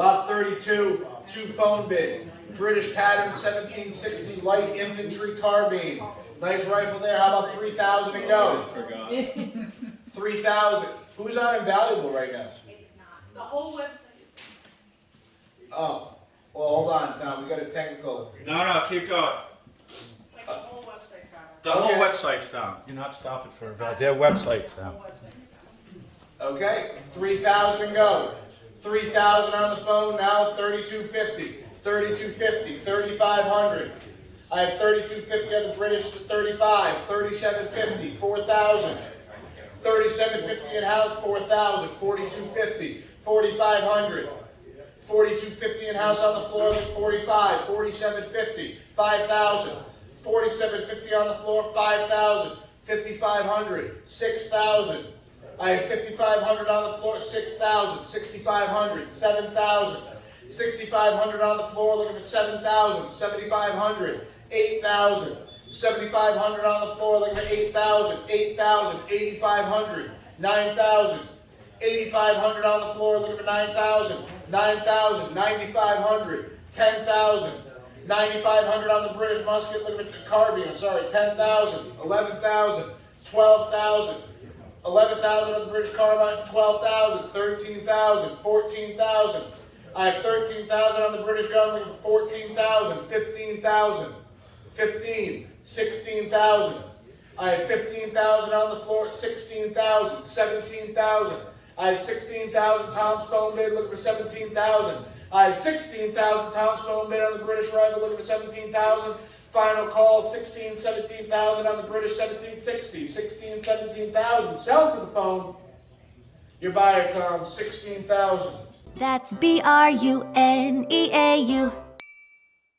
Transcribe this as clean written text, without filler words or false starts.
Lot 32, 2 phone bids. British pattern 1760 Light Infantry Carbine. Nice rifle there. How about 3,000 and go? 3,000. Who's on invaluable right now? It's not. The whole website is. Oh, well, hold on, Tom. We got a technical. No, keep going. Like the whole website down. The whole website's down. You're not stopping for their website's down. Okay, 3,000 and go. 3,000 on the phone now. 3,250. 3,250. 3,500. I have 3,250 on the British at 35. 3,750. 4,000. 3,750 in house. 4,000. 4,250. 4,500. 4,250 in house on the floor. 45. 4,750. 5,000. 4,750 on the floor. 5,000. 5,500. 6,000. I have 5,500 on the floor, 6,000, 6,500, 7,000, 6,500 on the floor, looking for 7,000, 7,500, 8,000, 7,500 on the floor, looking for 8,000, 8,000, 8,500, 9,000, 8,500 on the floor, looking for 9,000, 9,000, 9,500, 10,000, 9,500 on the British musket, looking for carbine, 10,000, 11,000, 12,000, 11,000 on the British carbine, 12,000, 13,000, 14,000. I have 13,000 on the British gun, looking for 14,000, 15,000, 15, 16,000. I have 15,000 on the floor, 16,000, 17,000. I have 16,000 pound stone bid, looking for 17,000. I have 16,000 pound stone bid on the British rifle, looking for 17,000. Final call, 16, 17,000 on the British, 1760, 16, 17,000. Sell to the phone. Your buyer, Tom, 16,000. That's BRUNEAU.